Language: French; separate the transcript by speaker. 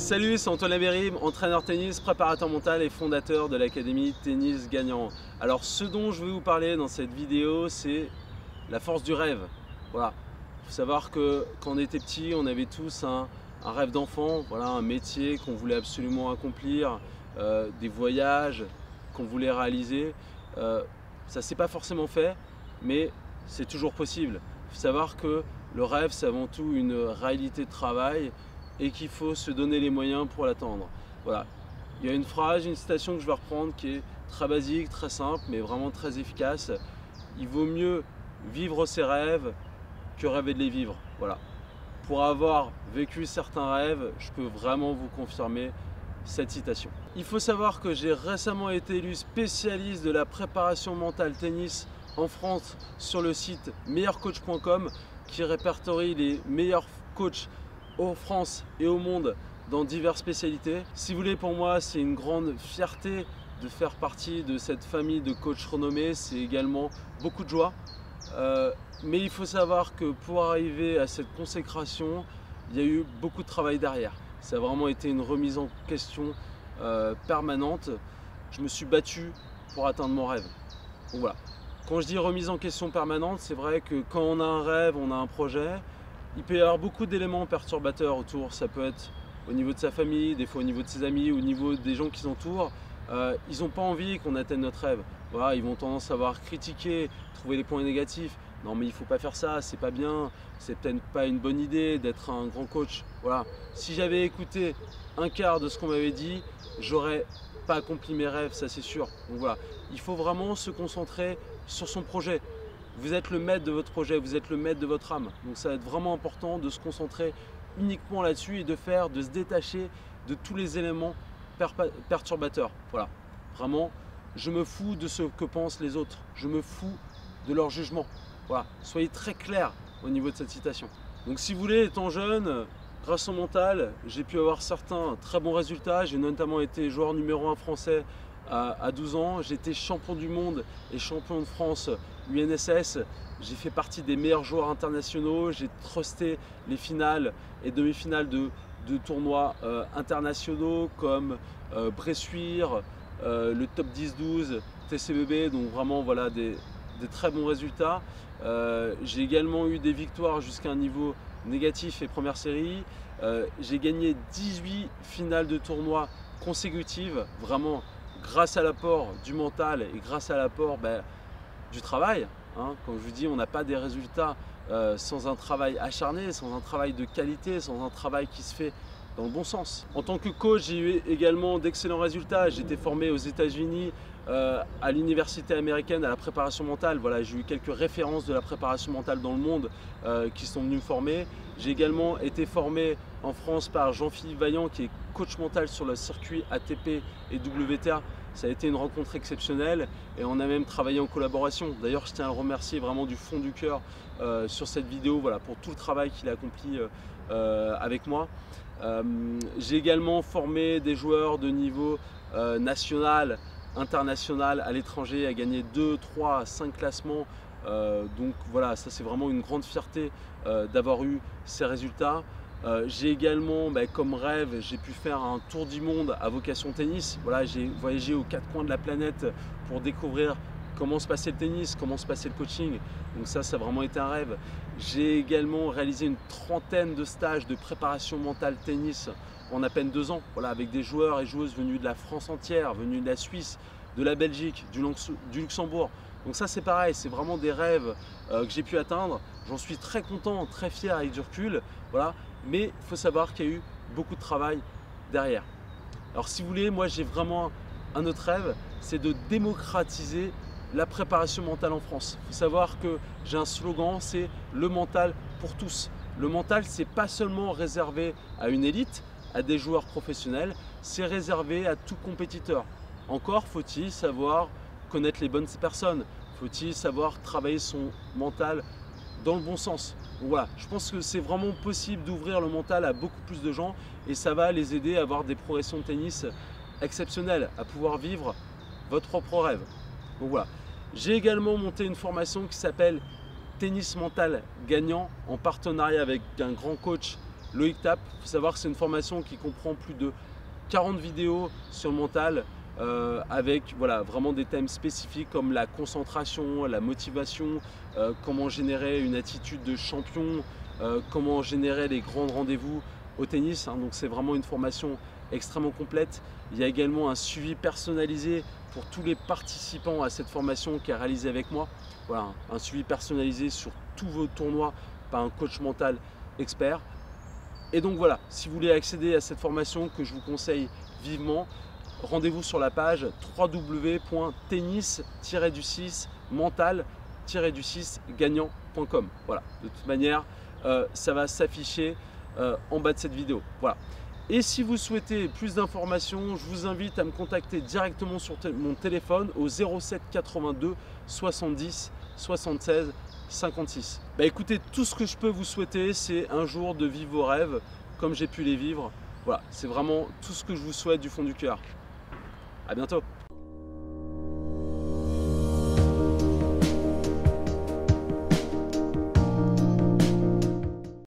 Speaker 1: Salut, c'est Antoine Labéry, entraîneur tennis, préparateur mental et fondateur de l'Académie Tennis Gagnant. Alors ce dont je vais vous parler dans cette vidéo, c'est la force du rêve. Voilà, il faut savoir que quand on était petit, on avait tous un rêve d'enfant, voilà, un métier qu'on voulait absolument accomplir, des voyages qu'on voulait réaliser. Ça ne s'est pas forcément fait, mais c'est toujours possible. Il faut savoir que le rêve, c'est avant tout une réalité de travail et qu'il faut se donner les moyens pour l'atteindre. Voilà. Il y a une phrase, une citation que je vais reprendre qui est très basique, très simple, mais vraiment très efficace. Il vaut mieux vivre ses rêves que rêver de les vivre. Voilà. Pour avoir vécu certains rêves, je peux vraiment vous confirmer cette citation. Il faut savoir que j'ai récemment été élu spécialiste de la préparation mentale tennis en France sur le site meilleurcoach.com qui répertorie les meilleurs coachs en France et au monde dans diverses spécialités. Si vous voulez, pour moi, c'est une grande fierté de faire partie de cette famille de coachs renommés. C'est également beaucoup de joie. Mais il faut savoir que pour arriver à cette consécration, il y a eu beaucoup de travail derrière. Ça a vraiment été une remise en question permanente. Je me suis battu pour atteindre mon rêve. Donc voilà. Quand je dis remise en question permanente, c'est vrai que quand on a un rêve, on a un projet, il peut y avoir beaucoup d'éléments perturbateurs autour. Ça peut être au niveau de sa famille, des fois au niveau de ses amis, au niveau des gens qui s'entourent. Ils n'ont pas envie qu'on atteigne notre rêve. Voilà, ils vont tendance à avoir critiqué, trouver les points négatifs. Non mais il ne faut pas faire ça, c'est pas bien, c'est peut-être pas une bonne idée d'être un grand coach. Voilà. Si j'avais écouté un quart de ce qu'on m'avait dit, j'aurais pas accompli mes rêves, ça c'est sûr. Donc voilà, il faut vraiment se concentrer sur son projet. Vous êtes le maître de votre projet, vous êtes le maître de votre âme. Donc ça va être vraiment important de se concentrer uniquement là-dessus et de se détacher de tous les éléments perturbateurs. Voilà, vraiment, je me fous de ce que pensent les autres. Je me fous de leur jugement. Voilà, soyez très clair au niveau de cette citation. Donc si vous voulez, étant jeune, grâce au mental, j'ai pu avoir certains très bons résultats. J'ai notamment été joueur numéro 1 français à 12 ans. J'étais champion du monde et champion de France UNSS. J'ai fait partie des meilleurs joueurs internationaux. J'ai trusté les finales et demi-finales de tournois internationaux comme Bressuire, le top 10-12, TCBB. Donc vraiment voilà des très bons résultats. J'ai également eu des victoires jusqu'à un niveau négatif et première série. J'ai gagné 18 finales de tournois consécutives, vraiment grâce à l'apport du mental et grâce à l'apport du travail. Hein. Comme je vous dis, on n'a pas des résultats sans un travail acharné, sans un travail de qualité, sans un travail qui se fait dans le bon sens. En tant que coach, j'ai eu également d'excellents résultats. J'ai été formé aux États-Unis, à l'université américaine, à la préparation mentale. Voilà, j'ai eu quelques références de la préparation mentale dans le monde qui sont venus me former. J'ai également été formé en France par Jean-Philippe Vaillant, qui est coach mental sur le circuit ATP et WTA. Ça a été une rencontre exceptionnelle et on a même travaillé en collaboration. D'ailleurs, je tiens à le remercier vraiment du fond du cœur sur cette vidéo, voilà, pour tout le travail qu'il a accompli avec moi. J'ai également formé des joueurs de niveau national, international à l'étranger, à gagner 2, 3, 5 classements. Donc voilà, ça c'est vraiment une grande fierté d'avoir eu ces résultats. J'ai également, comme rêve, j'ai pu faire un tour du monde à vocation tennis. Voilà, j'ai voyagé aux 4 coins de la planète pour découvrir comment se passait le tennis, comment se passait le coaching. Donc ça a vraiment été un rêve. J'ai également réalisé une trentaine de stages de préparation mentale tennis en à peine 2 ans, voilà, avec des joueurs et joueuses venus de la France entière, venus de la Suisse, de la Belgique, du Luxembourg. Donc ça c'est pareil, c'est vraiment des rêves que j'ai pu atteindre. J'en suis très content, très fier avec du recul. Voilà. Mais il faut savoir qu'il y a eu beaucoup de travail derrière. Alors si vous voulez, moi j'ai vraiment un autre rêve, c'est de démocratiser la préparation mentale en France. Il faut savoir que j'ai un slogan, c'est le mental pour tous. Le mental, c'est pas seulement réservé à une élite, à des joueurs professionnels, c'est réservé à tout compétiteur. Encore faut-il savoir connaître les bonnes personnes, faut-il savoir travailler son mental dans le bon sens. Donc voilà, je pense que c'est vraiment possible d'ouvrir le mental à beaucoup plus de gens et ça va les aider à avoir des progressions de tennis exceptionnelles, à pouvoir vivre votre propre rêve. Donc voilà, j'ai également monté une formation qui s'appelle Tennis Mental Gagnant en partenariat avec un grand coach Loïc Tap. Il faut savoir que c'est une formation qui comprend plus de 40 vidéos sur le mental, avec voilà, vraiment des thèmes spécifiques comme la concentration, la motivation, comment générer une attitude de champion, comment générer les grands rendez-vous au tennis. Donc c'est vraiment une formation extrêmement complète. Il y a également un suivi personnalisé pour tous les participants à cette formation qui est réalisée avec moi. Voilà, un suivi personnalisé sur tous vos tournois par un coach mental expert. Et donc voilà, si vous voulez accéder à cette formation que je vous conseille vivement, rendez-vous sur la page www.tennis-mental-gagnant.com. Voilà, de toute manière, ça va s'afficher en bas de cette vidéo. Voilà. Et si vous souhaitez plus d'informations, je vous invite à me contacter directement sur mon téléphone au 07 82 70 76 56. Bah écoutez, tout ce que je peux vous souhaiter, c'est un jour de vivre vos rêves comme j'ai pu les vivre. Voilà, c'est vraiment tout ce que je vous souhaite du fond du cœur. À bientôt.